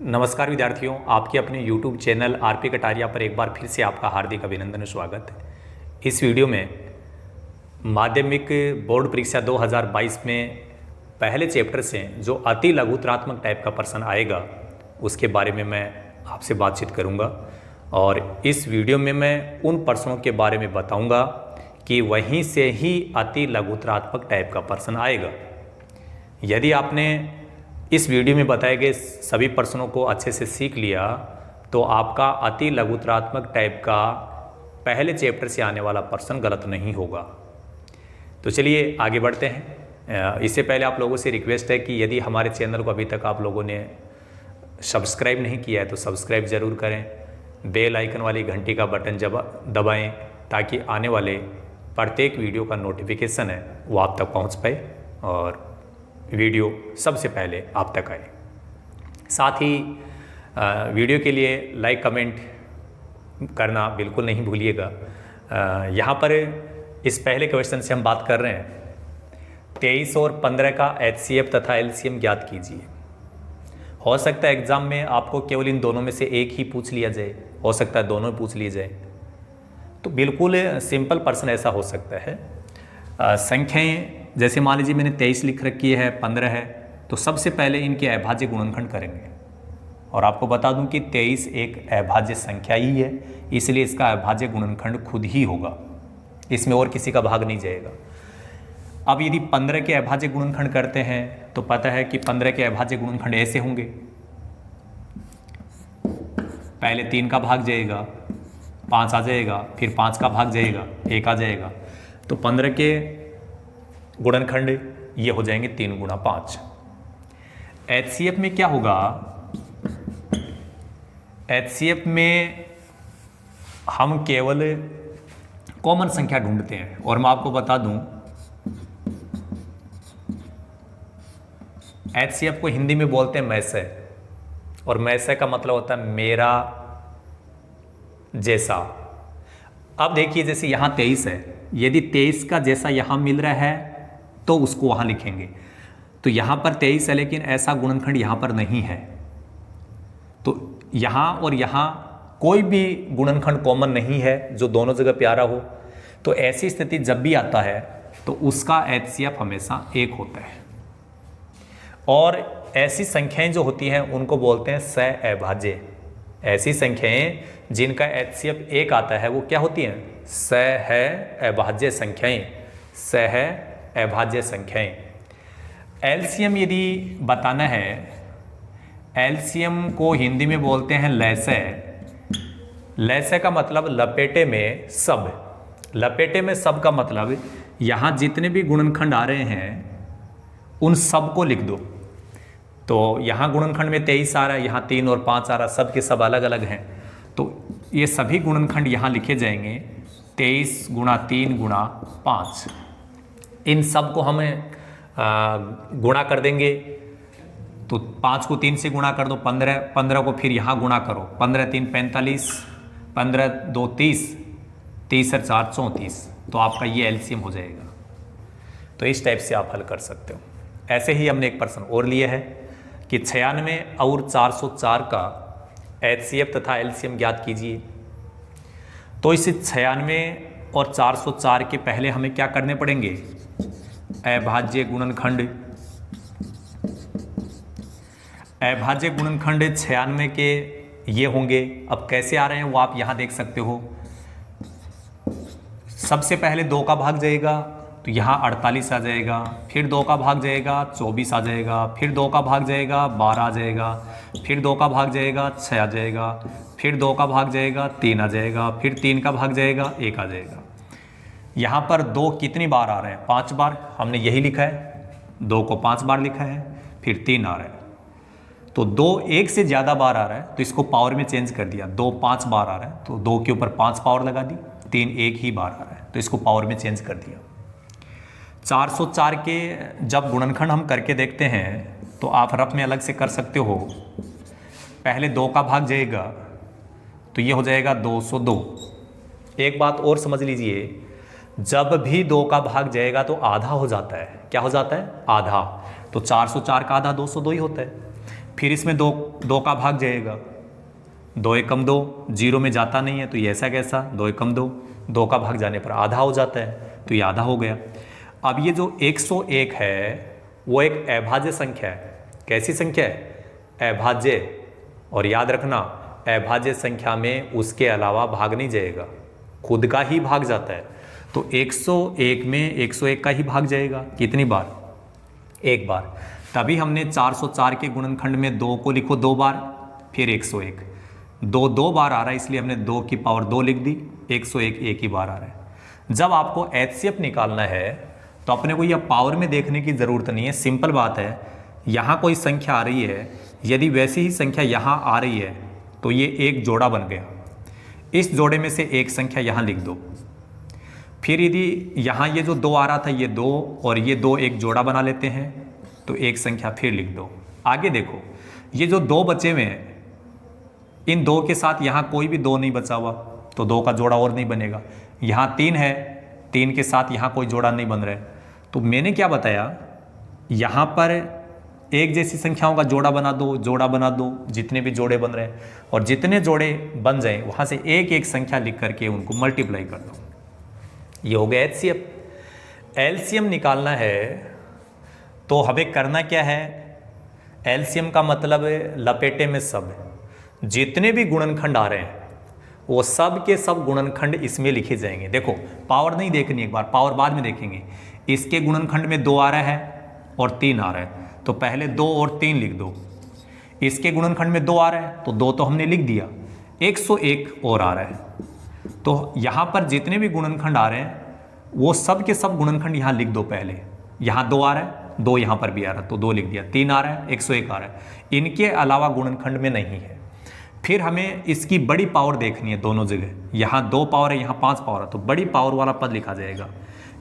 नमस्कार विद्यार्थियों, आपके अपने YouTube चैनल आरपी कटारिया पर एक बार फिर से आपका हार्दिक अभिनंदन और स्वागत है। इस वीडियो में माध्यमिक बोर्ड परीक्षा 2022 में पहले चैप्टर से जो अति लघुतरात्मक टाइप का प्रश्न आएगा उसके बारे में मैं आपसे बातचीत करूंगा और इस वीडियो में मैं उन प्रश्नों के बारे में बताऊंगा कि वहीं से ही अति लघुतरात्मक टाइप का प्रश्न आएगा। यदि आपने इस वीडियो में बताए गए सभी प्रश्नों को अच्छे से सीख लिया तो आपका अति लघुतरात्मक टाइप का पहले चैप्टर से आने वाला प्रश्न गलत नहीं होगा। तो चलिए आगे बढ़ते हैं। इससे पहले आप लोगों से रिक्वेस्ट है कि यदि हमारे चैनल को अभी तक आप लोगों ने सब्सक्राइब नहीं किया है तो सब्सक्राइब ज़रूर करें, बेल आइकन वाली घंटी का बटन दबाएं ताकि आने वाले प्रत्येक वीडियो का नोटिफिकेशन है वो आप तक पहुंच पाए और वीडियो सबसे पहले आप तक आए। साथ ही वीडियो के लिए लाइक कमेंट करना बिल्कुल नहीं भूलिएगा। यहाँ पर इस पहले क्वेश्चन से हम बात कर रहे हैं 23 और 15 का HCF तथा LCM ज्ञात कीजिए। हो सकता है एग्जाम में आपको केवल इन दोनों में से एक ही पूछ लिया जाए, हो सकता है दोनों पूछ लिए जाए। तो बिल्कुल सिंपल प्रश्न ऐसा हो सकता है। संख्याएं जैसे मान लीजिए मैंने 23 लिख रखी है, 15 है, तो सबसे पहले इनके अभाज्य गुणनखंड करेंगे। और आपको बता दूं कि 23 एक अभाज्य संख्या ही है, इसलिए इसका अभाज्य गुणनखंड खुद ही होगा, इसमें और किसी का भाग नहीं जाएगा। अब यदि 15 के अभाज्य गुणनखंड करते हैं तो पता है कि 15 के अभाज्य गुणनखंड ऐसे होंगे, पहले 3 का भाग जाएगा, 5 आ जाएगा, फिर 5 का भाग जाएगा, 1 आ जाएगा। तो 15 के गुणनखंड ये हो जाएंगे 3 गुणा 5। HCF में क्या होगा? HCF में हम केवल कॉमन संख्या ढूंढते हैं और मैं आपको बता दूं HCF को हिंदी में बोलते हैं मैसे, और मैसे का मतलब होता है मेरा जैसा। अब देखिए जैसे यहां 23 है, यदि 23 का जैसा यहां मिल रहा है तो उसको वहां लिखेंगे। तो यहां पर 23 है लेकिन ऐसा गुणनखंड यहां पर नहीं है, तो यहां और यहां कोई भी गुणनखंड कॉमन नहीं है जो दोनों जगह प्यारा हो। तो ऐसी स्थिति जब भी आता है तो उसका HCF हमेशा 1 होता है। और ऐसी संख्याएं जो होती हैं उनको बोलते हैं सहअभाज्य। ऐसी संख्याएं जिनका HCF 1 आता है वो क्या होती हैं? सहअभाज्य संख्याएं, सहअभाज्य संख्याएं। LCM यदि बताना है, LCM को हिंदी में बोलते हैं लैसय। लैसय का मतलब लपेटे में सब। लपेटे में सब का मतलब यहां जितने भी गुणनखंड आ रहे हैं उन सब को लिख दो। तो यहाँ गुणनखंड में 23 आ रहा है, यहाँ 3 और 5 आ रहा है, सब के सब अलग अलग हैं। तो ये सभी गुणनखंड यहाँ लिखे जाएंगे 23 गुणा 3 गुणा 5। इन सब को हमें गुणा कर देंगे। तो 5 को 3 से गुणा कर दो 15, 15 को फिर यहाँ गुणा करो, 15 3 45, 15 2 30, 30 और 4 34। तो आपका ये LCM हो जाएगा। तो इस टाइप से आप हल कर सकते हो। ऐसे ही हमने एक प्रश्न और लिया है कि 96 और 404 का HCF तथा LCM ज्ञात कीजिए। तो इस 96 और 404 के पहले हमें क्या करने पड़ेंगे? अभाज्य गुणनखंड। अभाज्य गुणनखंड 96 के ये होंगे। अब कैसे आ रहे हैं वो आप यहां देख सकते हो। सबसे पहले 2 का भाग जाएगा तो यहाँ 48 आ जाएगा, फिर 2 का भाग जाएगा 24 आ जाएगा, फिर 2 का भाग जाएगा 12 आ जाएगा, फिर 2 का भाग जाएगा 6 आ जाएगा, फिर 2 का भाग जाएगा 3 आ जाएगा, फिर 3 का भाग जाएगा 1 आ जाएगा। यहाँ पर 2 कितनी बार आ रहे हैं? 5 बार। हमने यही लिखा है, 2 को 5 बार लिखा है, फिर 3 आ रहा है। तो 2 1 से ज़्यादा बार आ रहा है तो इसको पावर में चेंज कर दिया। 2 5 बार आ रहा है तो 2 के ऊपर 5 पावर लगा दी। 3 1 ही बार आ रहा है तो इसको पावर में चेंज कर दिया। 404 के जब गुणनखंड हम करके देखते हैं तो आप रफ में अलग से कर सकते हो। पहले 2 का भाग जाएगा तो ये हो जाएगा 202। एक बात और समझ लीजिए, जब भी 2 का भाग जाएगा तो आधा हो जाता है। क्या हो जाता है? आधा। तो 404 का आधा 202 ही होता है। फिर इसमें दो दो का भाग जाएगा, 2 एकम 2, 0 में जाता नहीं है तो ये ऐसा कैसा, 2 एकम 2, 2 का भाग जाने पर आधा हो जाता है तो ये आधा हो गया। अब ये जो 101 है वो एक अभाज्य संख्या है। कैसी संख्या है? अभाज्य। और याद रखना, अभाज्य संख्या में उसके अलावा भाग नहीं जाएगा, खुद का ही भाग जाता है। तो 101 में 101 का ही भाग जाएगा। कितनी बार? एक बार। तभी हमने 404 के गुणनखंड में 2 को लिखो 2 बार, फिर 101। 2 2 बार आ रहा है इसलिए हमने 2 की पावर 2 लिख दी, 101 एक ही बार आ रहा है। जब आपको HCF निकालना है तो अपने को यह पावर में देखने की ज़रूरत नहीं है। सिंपल बात है, यहाँ कोई संख्या आ रही है, यदि वैसी ही संख्या यहाँ आ रही है तो ये एक जोड़ा बन गया। इस जोड़े में से एक संख्या यहाँ लिख दो। फिर यदि यहाँ ये जो 2 आ रहा था, ये 2 और ये 2 एक जोड़ा बना लेते हैं तो एक संख्या फिर लिख दो। आगे देखो, ये जो 2 बचे हुए हैं, इन 2 के साथ यहाँ कोई भी 2 नहीं बचा हुआ तो 2 का जोड़ा और नहीं बनेगा। यहाँ 3 है, 3 के साथ यहाँ कोई जोड़ा नहीं बन रहा है। तो मैंने क्या बताया, यहाँ पर एक जैसी संख्याओं का जोड़ा बना दो, जोड़ा बना दो, जितने भी जोड़े बन रहे हैं, और जितने जोड़े बन जाएं वहाँ से एक एक संख्या लिख करके उनको मल्टीप्लाई कर दो। ये हो गया HCF। LCM निकालना है तो हमें करना क्या है? LCM का मतलब लपेटे में सब, जितने भी गुणनखंड आ रहे हैं वो सब के सब गुणनखंड इसमें लिखे जाएंगे। देखो, पावर नहीं देखनी, एक बार पावर बाद में देखेंगे। इसके गुणनखंड में 2 आ रहा है और 3 आ रहा है तो पहले 2 और 3 लिख दो। इसके गुणनखंड में 2 आ रहा है तो 2 तो हमने लिख दिया, 101 और आ रहा है। तो यहाँ पर जितने भी गुणनखंड आ रहे हैं वो सब के सब गुणनखंड यहाँ लिख दो। पहले यहाँ 2 आ रहा है, 2 यहाँ पर भी आ रहा है तो 2 लिख दिया, 3 आ रहा है, 101 आ रहा है, इनके अलावा गुणनखंड में नहीं है। फिर हमें इसकी बड़ी पावर देखनी है दोनों जगह। यहाँ 2 पावर है, यहाँ 5 पावर है, तो बड़ी पावर वाला पद लिखा जाएगा।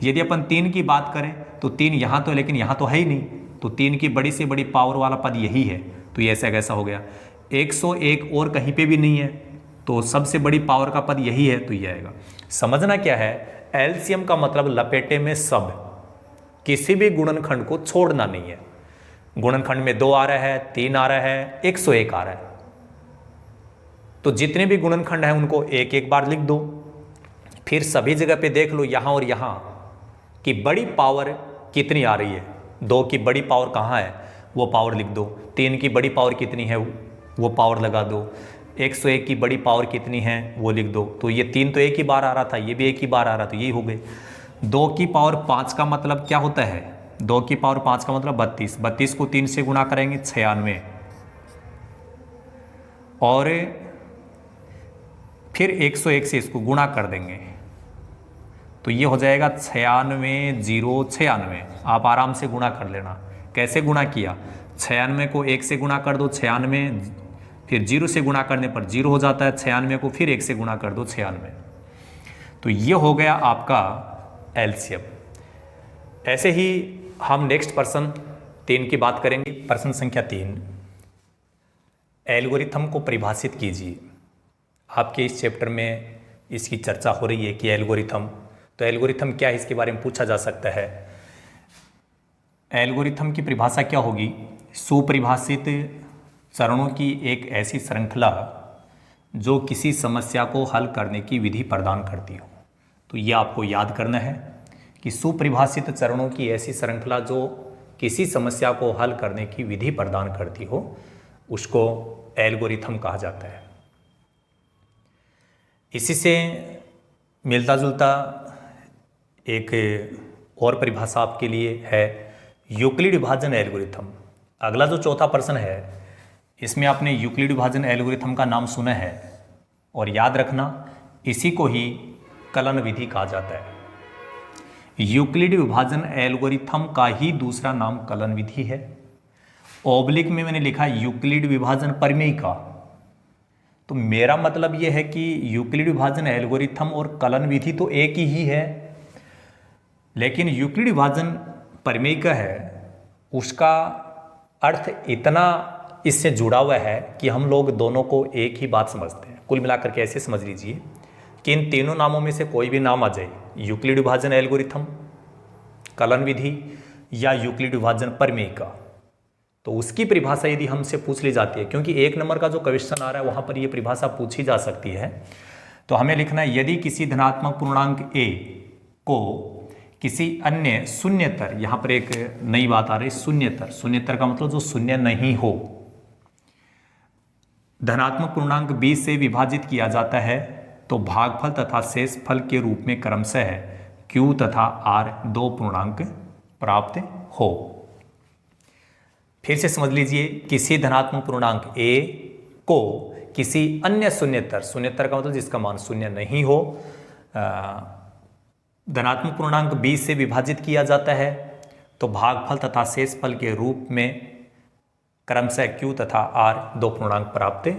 यदि अपन 3 की बात करें तो 3 यहाँ तो, लेकिन यहाँ तो है ही नहीं, तो 3 की बड़ी से बड़ी पावर वाला पद यही है, तो ये ऐसा कैसा हो गया। 101 और कहीं पे भी नहीं है तो सबसे बड़ी पावर का पद यही है, तो ये आएगा। समझना क्या है, LCM का मतलब लपेटे में सब, किसी भी गुणनखंड को छोड़ना नहीं है। गुणनखंड में 2 आ रहा है, 3 आ रहा है, 101 आ रहा है, तो जितने भी गुणनखंड हैं उनको एक एक बार लिख दो। फिर सभी जगह पे देख लो यहाँ और यहाँ कि बड़ी पावर कितनी आ रही है। 2 की बड़ी पावर कहाँ है वो पावर लिख दो। 3 की बड़ी पावर कितनी है वो पावर लगा दो। 101 की बड़ी पावर कितनी है वो लिख दो। तो ये 3 तो एक ही बार आ रहा था, ये भी एक ही बार आ रहा था, तो यही हो गए। 2 की पावर 5 का मतलब क्या होता है? 2 की पावर 5 का मतलब 32। 32 को 3 से गुणा करेंगे 96, और फिर 101 से इसको गुणा कर देंगे तो ये हो जाएगा 96 0 96। आप आराम से गुणा कर लेना। कैसे गुणा किया? 96 को 1 से गुणा कर दो 96, फिर 0 से गुणा करने पर 0 हो जाता है। 96 को फिर 1 से गुणा कर दो 96। तो ये हो गया आपका LCM। ऐसे ही हम नेक्स्ट प्रश्न 3 की बात करेंगे। प्रश्न संख्या 3, एल्गोरिथम को परिभाषित कीजिए। आपके इस चैप्टर में इसकी चर्चा हो रही है कि एल्गोरिथम, तो एल्गोरिथम क्या है इसके बारे में पूछा जा सकता है। एल्गोरिथम की परिभाषा क्या होगी? सुपरिभाषित चरणों की एक ऐसी श्रृंखला जो किसी समस्या को हल करने की विधि प्रदान करती हो। तो ये आपको याद करना है कि सुपरिभाषित चरणों की ऐसी श्रृंखला जो किसी समस्या को हल करने की विधि प्रदान करती हो उसको एल्गोरिथम कहा जाता है। इसी से मिलता जुलता एक और परिभाषा आपके लिए है, यूक्लिड विभाजन एल्गोरिथम। अगला जो चौथा प्रश्न है इसमें आपने यूक्लिड विभाजन एल्गोरिथम का नाम सुना है, और याद रखना इसी को ही कलन विधि कहा जाता है। यूक्लिड विभाजन एल्गोरिथम का ही दूसरा नाम कलन विधि है। ओब्लिक में मैंने लिखा यूक्लिड विभाजन प्रमेय का, तो मेरा मतलब यह है कि यूक्लिड विभाजन एल्गोरिथम और कलन विधि तो एक ही है, लेकिन यूक्लिड विभाजन प्रमेय का है उसका अर्थ इतना इससे जुड़ा हुआ है कि हम लोग दोनों को एक ही बात समझते हैं। कुल मिलाकर के ऐसे समझ लीजिए कि इन तीनों नामों में से कोई भी नाम आ जाए, यूक्लिड विभाजन एल्गोरिथम, कलन विधि या यूक्लिड विभाजन प्रमेय का, तो उसकी परिभाषा यदि हमसे पूछ ली जाती है, क्योंकि 1 नंबर का जो क्वेश्चन आ रहा है वहाँ पर ये परिभाषा पूछी जा सकती है, तो हमें लिखना है यदि किसी धनात्मक पूर्णांक a को किसी अन्य शून्यतर, यहाँ पर एक नई बात आ रही है, शून्यतर, शून्यतर का मतलब जो शून्य नहीं हो, धनात्मक पूर्णांक b से विभाजित किया जाता है तो भागफल तथा शेषफल के रूप में क्रमशः q तथा r दो पूर्णांक प्राप्त हो। फिर से समझ लीजिए, किसी धनात्मक पूर्णांक a को किसी अन्य शून्यतर, शून्यतर का मतलब जिसका मान शून्य नहीं हो, धनात्मक पूर्णांक b से विभाजित किया जाता है तो भागफल तथा शेषफल के रूप में क्रमशः q तथा r दो पूर्णांक प्राप्त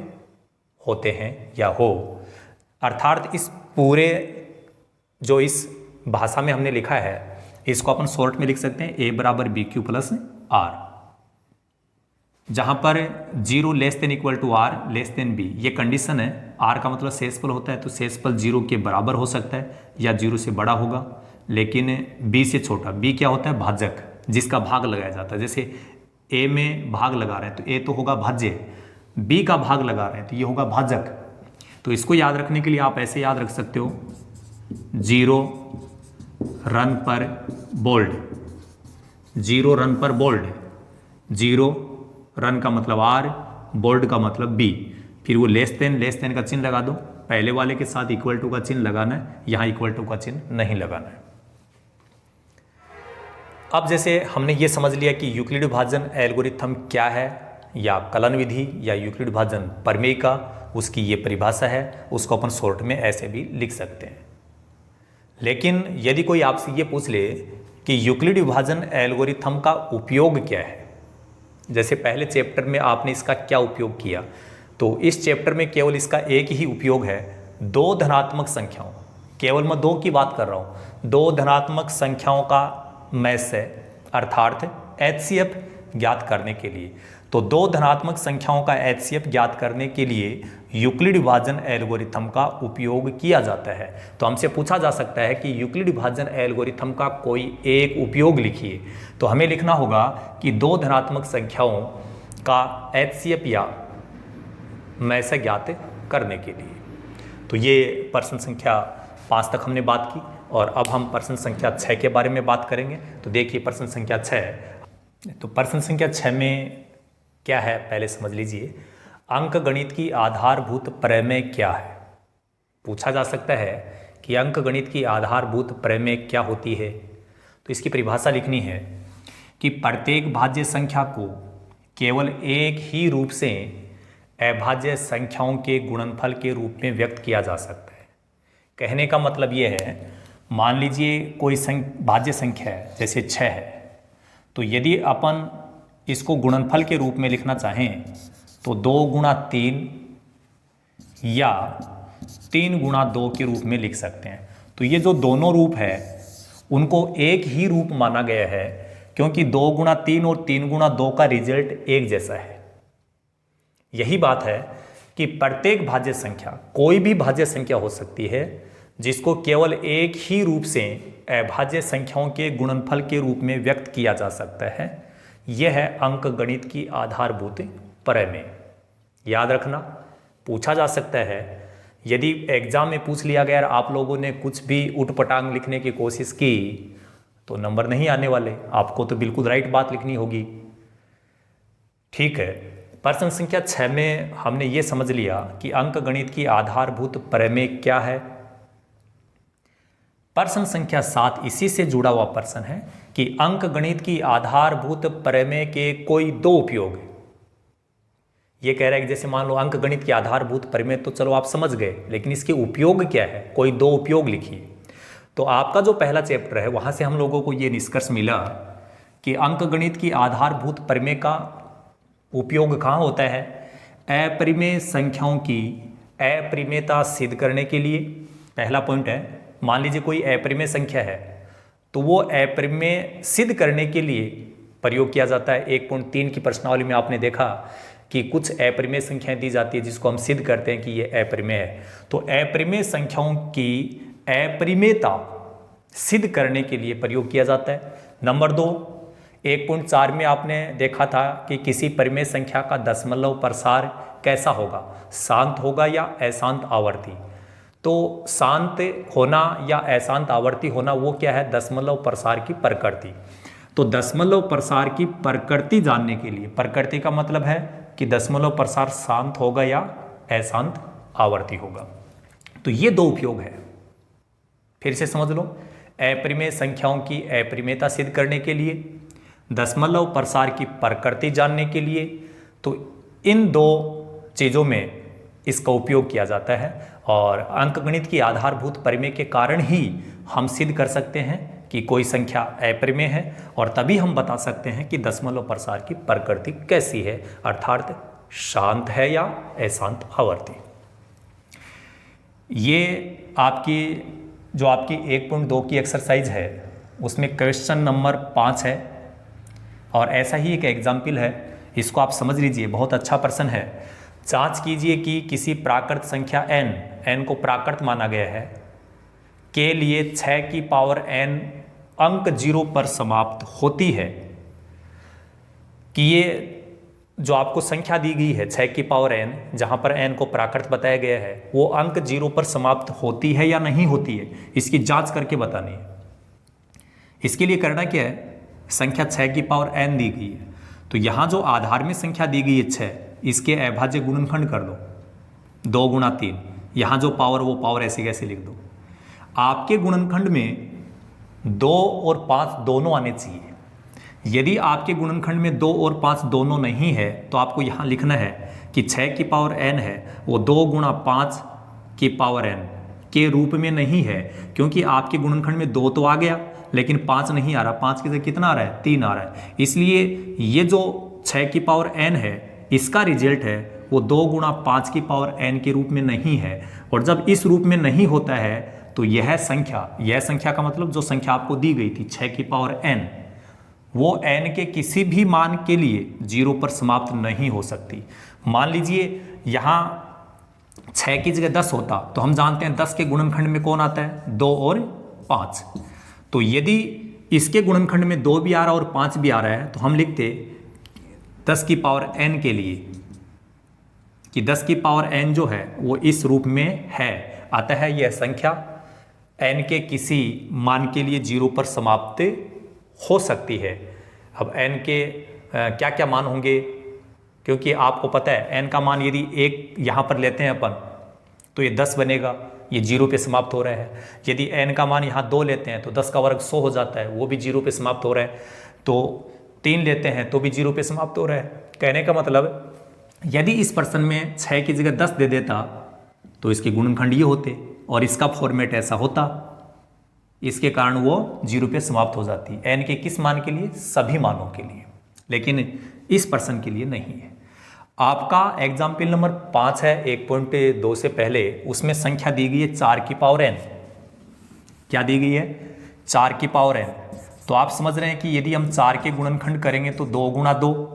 होते हैं या हो। अर्थात इस पूरे जो इस भाषा में हमने लिखा है इसको अपन शॉर्ट में लिख सकते हैं a बराबर बी क्यू प्लस r, जहां पर 0 less than equal to r less than b ये कंडीशन है। r का मतलब शेषफल होता है, तो शेषफल 0 के बराबर हो सकता है या 0 से बड़ा होगा, लेकिन b से छोटा। b क्या होता है? भाजक, जिसका भाग लगाया जाता है। जैसे a में भाग लगा रहे हैं तो a तो होगा भाज्य, b का भाग लगा रहे हैं तो ये होगा भाजक। तो इसको याद रखने के लिए आप ऐसे याद रख सकते हो, 0 रन पर बोल्ड, 0 रन पर बोल्ड, 0 रन का मतलब r, बोल्ड का मतलब b, फिर वो लेस देन का चिन्ह लगा दो, पहले वाले के साथ इक्वल टू का चिन्ह लगाना है, यहाँ इक्वल टू का चिन्ह नहीं लगाना है। अब जैसे हमने ये समझ लिया कि यूक्लिड विभाजन एल्गोरिथम क्या है, या कलन विधि या यूक्लिड विभाजन प्रमेय का उसकी ये परिभाषा है, उसको अपन शॉर्ट में ऐसे भी लिख सकते हैं। लेकिन यदि कोई आपसे ये पूछ ले कि यूक्लिड विभाजन एल्गोरिथम का उपयोग क्या है, जैसे पहले चैप्टर में आपने इसका क्या उपयोग किया, तो इस चैप्टर में केवल इसका एक ही उपयोग है, दो धनात्मक संख्याओं, केवल मैं दो की बात कर रहा हूँ, दो धनात्मक संख्याओं का मैस्य अर्थात HCF ज्ञात करने के लिए। तो दो धनात्मक संख्याओं का HCF ज्ञात करने के लिए यूक्लिड विभाजन एल्गोरिथम का उपयोग किया जाता है। तो हमसे पूछा जा सकता है कि यूक्लिड विभाजन एल्गोरिथम का कोई एक उपयोग लिखिए, तो हमें लिखना होगा कि दो धनात्मक संख्याओं का HCF या मैस्य ज्ञात करने के लिए। तो ये प्रश्न संख्या 5 तक हमने बात की, और अब हम प्रश्न संख्या 6 के बारे में बात करेंगे। तो देखिए प्रश्न संख्या 6, तो प्रश्न संख्या 6 में क्या है पहले समझ लीजिए। अंकगणित की आधारभूत प्रमेय क्या है? पूछा जा सकता है कि अंकगणित की आधारभूत प्रमेय क्या होती है। तो इसकी परिभाषा लिखनी है कि प्रत्येक भाज्य संख्या को केवल एक ही रूप से अभाज्य संख्याओं के गुणनफल के रूप में व्यक्त किया जा सकता है। कहने का मतलब ये है, मान लीजिए कोई भाज्य संख्या है, जैसे 6 है, तो यदि अपन इसको गुणनफल के रूप में लिखना चाहें तो 2 गुणा 3 या 3 गुणा 2 के रूप में लिख सकते हैं। तो ये जो दोनों रूप है उनको एक ही रूप माना गया है, क्योंकि 2 गुणा 3 और 3 गुणा 2 का रिजल्ट एक जैसा है। यही बात है कि प्रत्येक भाज्य संख्या, कोई भी भाज्य संख्या हो सकती है जिसको केवल एक ही रूप से अभाज्य संख्याओं के गुणनफल के रूप में व्यक्त किया जा सकता है। यह है अंकगणित की आधारभूत प्रमेय। याद रखना, पूछा जा सकता है, यदि एग्जाम में पूछ लिया गया आप लोगों ने कुछ भी उठपटांग लिखने की कोशिश की तो नंबर नहीं आने वाले, आपको तो बिल्कुल राइट बात लिखनी होगी। ठीक है, प्रश्न संख्या 6 में हमने ये समझ लिया कि अंकगणित की आधारभूत प्रमेय क्या है। प्रश्न संख्या 7 इसी से जुड़ा हुआ प्रश्न है कि अंकगणित की आधारभूत प्रमेय के कोई दो उपयोग। ये कह रहा है कि जैसे मान लो अंकगणित की आधारभूत प्रमेय तो चलो आप समझ गए, लेकिन इसके उपयोग क्या है, कोई दो उपयोग लिखिए। तो आपका जो पहला चैप्टर है वहां से हम लोगों को ये निष्कर्ष मिला कि अंकगणित की आधारभूत प्रमेय का उपयोग कहाँ होता है? अपरिमेय संख्याओं की अपरिमेयता सिद्ध करने के लिए। पहला पॉइंट है, मान लीजिए कोई अपरिमेय संख्या है तो वो अपरिमेय सिद्ध करने के लिए प्रयोग किया जाता है। 1.3 की प्रश्नावली में आपने देखा कि कुछ अपरिमेय संख्याएं दी जाती है जिसको हम सिद्ध करते हैं कि ये अपरिमेय है। तो अपरिमेय संख्याओं की अपरिमेयता सिद्ध करने के लिए प्रयोग किया जाता है। नंबर 2, 1.4 में आपने देखा था कि किसी परिमेय संख्या का दशमलव प्रसार कैसा होगा, शांत होगा या अशांत आवर्ती। तो शांत होना या अशांत आवर्ती होना वो क्या है, दशमलव प्रसार की प्रकृति। तो दशमलव प्रसार की प्रकृति जानने के लिए, प्रकृति का मतलब है कि दशमलव प्रसार शांत होगा या अशांत आवर्ती होगा। तो ये दो उपयोग है, फिर से समझ लो। अपरिमेय संख्याओं की अपरिमेयता सिद्ध करने के लिए, दशमलव प्रसार की प्रकृति जानने के लिए। तो इन दो चीज़ों में इसका उपयोग किया जाता है और अंकगणित की आधारभूत परिमेय के कारण ही हम सिद्ध कर सकते हैं कि कोई संख्या अपरिमेय है, और तभी हम बता सकते हैं कि दशमलव प्रसार की प्रकृति कैसी है, अर्थात शांत है या अशांत आवर्ती। ये आपकी जो आपकी 1.2 की एक्सरसाइज है उसमें क्वेश्चन नंबर 5 है, और ऐसा ही एक एग्जाम्पल है, इसको आप समझ लीजिए, बहुत अच्छा प्रश्न है। जांच कीजिए कि किसी प्राकृत संख्या n को प्राकृत माना गया है, के लिए 6 की पावर n अंक 0 पर समाप्त होती है। कि ये जो आपको संख्या दी गई है 6 की पावर n, जहाँ पर n को प्राकृत बताया गया है, वो अंक 0 पर समाप्त होती है या नहीं होती है, इसकी जांच करके बतानी है। इसके लिए करना क्या है, संख्या 6 की पावर n दी गई है, तो यहाँ जो आधार में संख्या दी गई है 6, इसके अभाज्य गुणनखंड कर दो 2 गुणा 3, यहाँ जो पावर वो पावर ऐसे कैसे लिख दो। आपके गुणनखंड में 2 और 5 दोनों आने चाहिए। यदि आपके गुणनखंड में 2 और 5 दोनों नहीं है तो आपको यहाँ लिखना है कि 6 की पावर n है वो 2 गुणा 5 की पावर n के रूप में नहीं है, क्योंकि आपके गुणनखंड में 2 तो आ गया लेकिन 5 नहीं आ रहा। 5 की जगह कितना आ रहा है, 3 आ रहा है। इसलिए ये जो 6 की पावर n है इसका रिजल्ट है वो 2 गुणा 5 की पावर n के रूप में नहीं है। और जब इस रूप में नहीं होता है तो यह संख्या का मतलब जो संख्या आपको दी गई थी 6 की पावर n, वो n के किसी भी मान के लिए 0 पर समाप्त नहीं हो सकती। मान लीजिए यहाँ 6 की जगह 10 होता तो हम जानते हैं 10 के गुणनखंड में कौन आता है, 2 और 5। तो यदि इसके गुणनखंड में 2 भी आ रहा और 5 भी आ रहा है तो हम लिखते 10 की पावर n के लिए कि 10 की पावर n जो है वो इस रूप में है, अतः यह संख्या n के किसी मान के लिए 0 पर समाप्त हो सकती है। अब n के क्या क्या मान होंगे, क्योंकि आपको पता है n का मान यदि 1 यहाँ पर लेते हैं अपन तो ये 10 बनेगा, ये 0 पे समाप्त हो रहा है। यदि n का मान यहाँ 2 लेते हैं तो 10 का वर्ग 100 हो जाता है, वो भी 0 पे समाप्त हो रहा है। तो 3 लेते हैं तो भी 0 पे समाप्त हो रहा है। कहने का मतलब यदि इस प्रश्न में 6 की जगह 10 दे देता तो इसके गुणनखंड ये होते और इसका फॉर्मेट ऐसा होता, इसके कारण वो 0 पे समाप्त हो जाती। n के किस मान के लिए, सभी मानों के लिए, लेकिन इस प्रश्न के लिए नहीं है। आपका एग्जाम्पल नंबर 5 है 1.2 से पहले, उसमें संख्या दी गई है 4 की पावर n। क्या दी गई है, 4 की पावर n। तो आप समझ रहे हैं कि यदि हम 4 के गुणनखंड करेंगे तो 2 गुणा 2,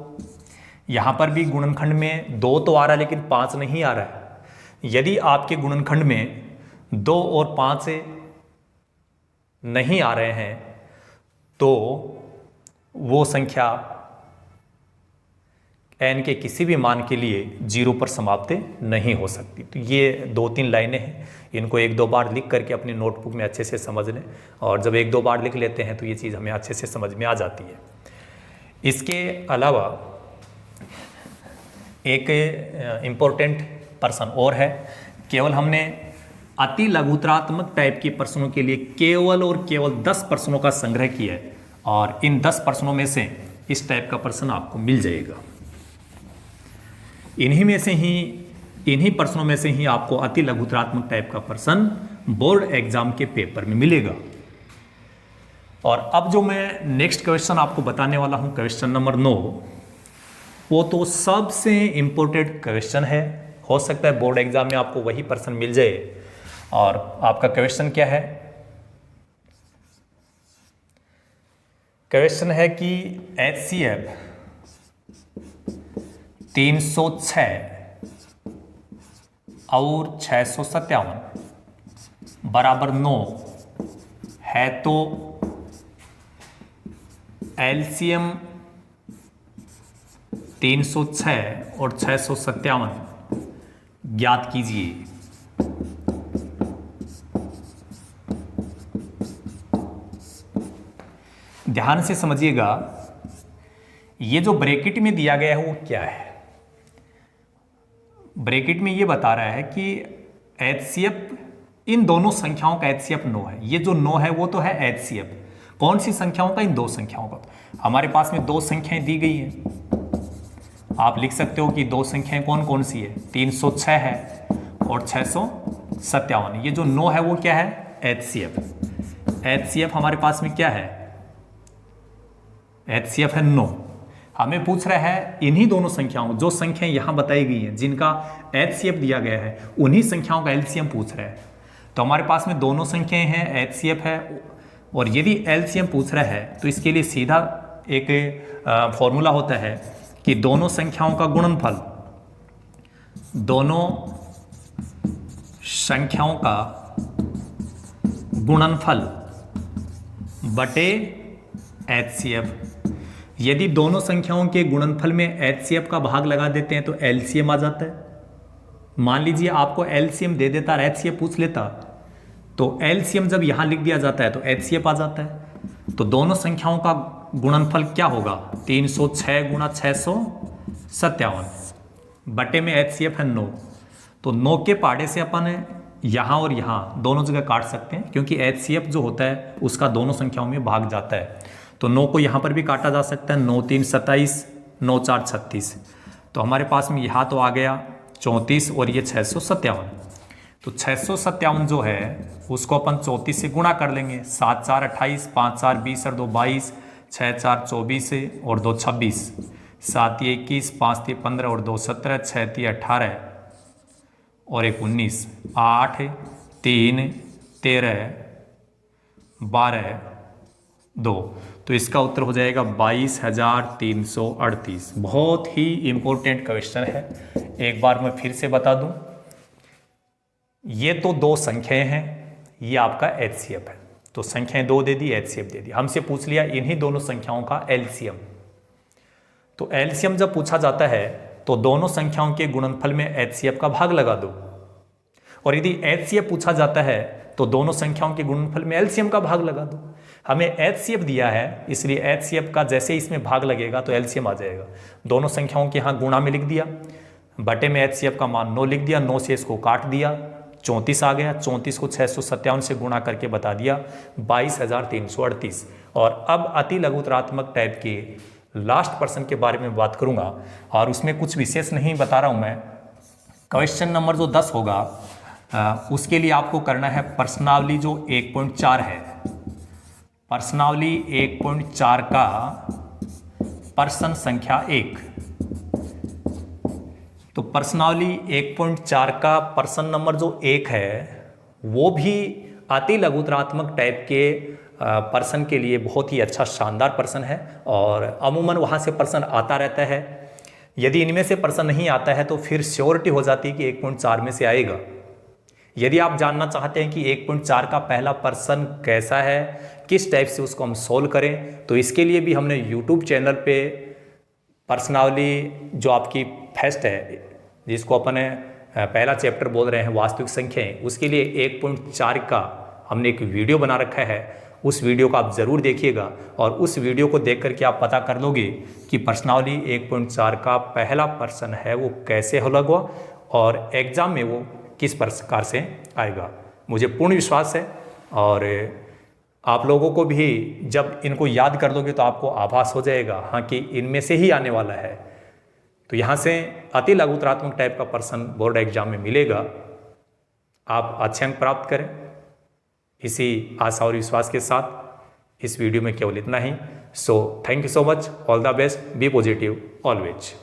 यहाँ पर भी गुणनखंड में 2 तो आ रहा है लेकिन 5 नहीं आ रहा है। यदि आपके गुणनखंड में 2 और 5 नहीं आ रहे हैं तो वो संख्या n के किसी भी मान के लिए 0 पर समाप्त नहीं हो सकती। तो ये 2-3 लाइनें हैं, इनको 1-2 बार लिख करके अपनी नोटबुक में अच्छे से समझ लें, और जब 1-2 बार लिख लेते हैं तो ये चीज़ हमें अच्छे से समझ में आ जाती है। इसके अलावा एक इम्पोर्टेंट प्रश्न और है, केवल हमने अति लघुतरात्मक टाइप के प्रश्नों के लिए केवल और केवल 10 प्रश्नों का संग्रह किया है, और इन 10 प्रश्नों में से इस टाइप का प्रश्न आपको मिल जाएगा। इन्हीं प्रश्नों में से ही आपको अति लघुतरात्मक टाइप का प्रश्न बोर्ड एग्जाम के पेपर में मिलेगा। और अब जो मैं नेक्स्ट क्वेश्चन आपको बताने वाला हूं, क्वेश्चन नंबर 9, वो तो सबसे इंपॉर्टेंट क्वेश्चन है। हो सकता है बोर्ड एग्जाम में आपको वही प्रश्न मिल जाए। और आपका क्वेश्चन क्या है, क्वेश्चन है कि HCF 306 और 657 बराबर 9 है तो एलसीएम 306 और 657 ज्ञात कीजिए। ध्यान से समझिएगा, ये जो ब्रैकेट में दिया गया है वो क्या है। ब्रैकेट में ये बता रहा है कि HCF, इन दोनों संख्याओं का HCF 9 है। ये जो 9 है वो तो है HCF। कौन सी संख्याओं का? इन दो संख्याओं का। हमारे पास में दो संख्याएं दी गई हैं, आप लिख सकते हो कि दो संख्याएं कौन कौन सी है। 306 है और 657। ये जो 9 है वो क्या है? HCF। HCF हमारे पास में क्या है? HCF है 9। हमें पूछ रहा है इन्हीं दोनों संख्याओं, जो संख्याएं यहां बताई गई हैं जिनका HCF दिया गया है, उन्हीं संख्याओं का LCM पूछ रहा है। तो हमारे पास में दोनों संख्याएं हैं, HCF है, और यदि LCM पूछ रहा है तो इसके लिए सीधा एक फॉर्मूला होता है कि दोनों संख्याओं का गुणनफल, दोनों संख्याओं का गुणनफल बटे HCF। यदि दोनों संख्याओं के गुणनफल में HCF का भाग लगा देते हैं तो LCM आ जाता है। मान लीजिए आपको LCM दे देता और HCF पूछ लेता, तो LCM जब यहां लिख दिया जाता है तो HCF आ जाता है। तो दोनों संख्याओं का गुणनफल क्या होगा? 306 गुणा 657 बटे में HCF है 9। तो 9 के पाड़े से अपन यहां और यहां दोनों जगह काट सकते हैं, क्योंकि HCF जो होता है उसका दोनों संख्याओं में भाग जाता है। तो 9 को यहां पर भी काटा जा सकता है। 9 3 27, 9 4 36। तो हमारे पास में यहाँ तो आ गया 34 और ये 657। तो 657 जो है उसको अपन 34 से गुणा कर लेंगे। 7 4 28, 5 4 20 और 2 22, 6 4 24 और 2 26, 7 21, 5 15 और 2 17, 6 18 और 1 19, 8 3 13 12 2। तो इसका उत्तर हो जाएगा 22,338। बहुत ही इंपॉर्टेंट क्वेश्चन है। एक बार मैं फिर से बता दूं, ये तो दो संख्याएं हैं, ये आपका HCF है। तो संख्याएं दो दे दी, HCF दे दी। हमसे पूछ लिया इन्हीं दोनों संख्याओं का LCM। तो LCM जब पूछा जाता है तो दोनों संख्याओं के गुणनफल में HCF का भाग लगा दो, और यदि HCF पूछा जाता है तो दोनों संख्याओं के गुणनफल में LCM का भाग लगा दो। हमें HCF दिया है, इसलिए HCF का जैसे इसमें भाग लगेगा तो LCM आ जाएगा। दोनों संख्याओं के यहाँ गुणा में लिख दिया, बटे में HCF का मान 9 लिख दिया, 9 से इसको काट दिया, 34 आ गया। 34 को 657 से गुणा करके बता दिया 22,338। और अब अति लघुतरात्मक टाइप के लास्ट पर्सन के बारे में बात करूंगा, और उसमें कुछ विशेष नहीं बता रहा हूं मैं। क्वेश्चन नंबर जो 10 होगा उसके लिए आपको करना है प्रश्नावली जो 1.4 है। प्रश्नावली 1.4 का प्रश्न संख्या 1। तो प्रश्नावली 1.4 का प्रश्न नंबर जो 1 है वो भी अति लघुतरात्मक टाइप के प्रश्न के लिए बहुत ही अच्छा शानदार प्रश्न है, और अमूमन वहाँ से प्रश्न आता रहता है। यदि इनमें से प्रश्न नहीं आता है तो फिर श्योरिटी हो जाती है कि 1.4 में से आएगा। यदि आप जानना चाहते हैं कि 1.4 का पहला प्रश्न कैसा है, किस टाइप से उसको हम सोल्व करें, तो इसके लिए भी हमने YouTube चैनल पे प्रश्नावली जो आपकी फर्स्ट है, जिसको अपन पहला चैप्टर बोल रहे हैं वास्तविक संख्याएं, उसके लिए 1.4 का हमने एक वीडियो बना रखा है। उस वीडियो को आप ज़रूर देखिएगा, और उस वीडियो को देख करके आप पता कर लोगे कि प्रश्नावली 1.4 का पहला प्रश्न है वो कैसे होगा और एग्ज़ाम में वो किस प्रकार से आएगा। मुझे पूर्ण विश्वास है, और आप लोगों को भी जब इनको याद कर लोगे तो आपको आभास हो जाएगा हाँ कि इनमें से ही आने वाला है। तो यहाँ से अति लघुतरात्मक टाइप का प्रश्न बोर्ड एग्जाम में मिलेगा। आप अच्छे अंक प्राप्त करें, इसी आशा और विश्वास के साथ इस वीडियो में केवल इतना ही। So thank you so much, all the best, be positive always.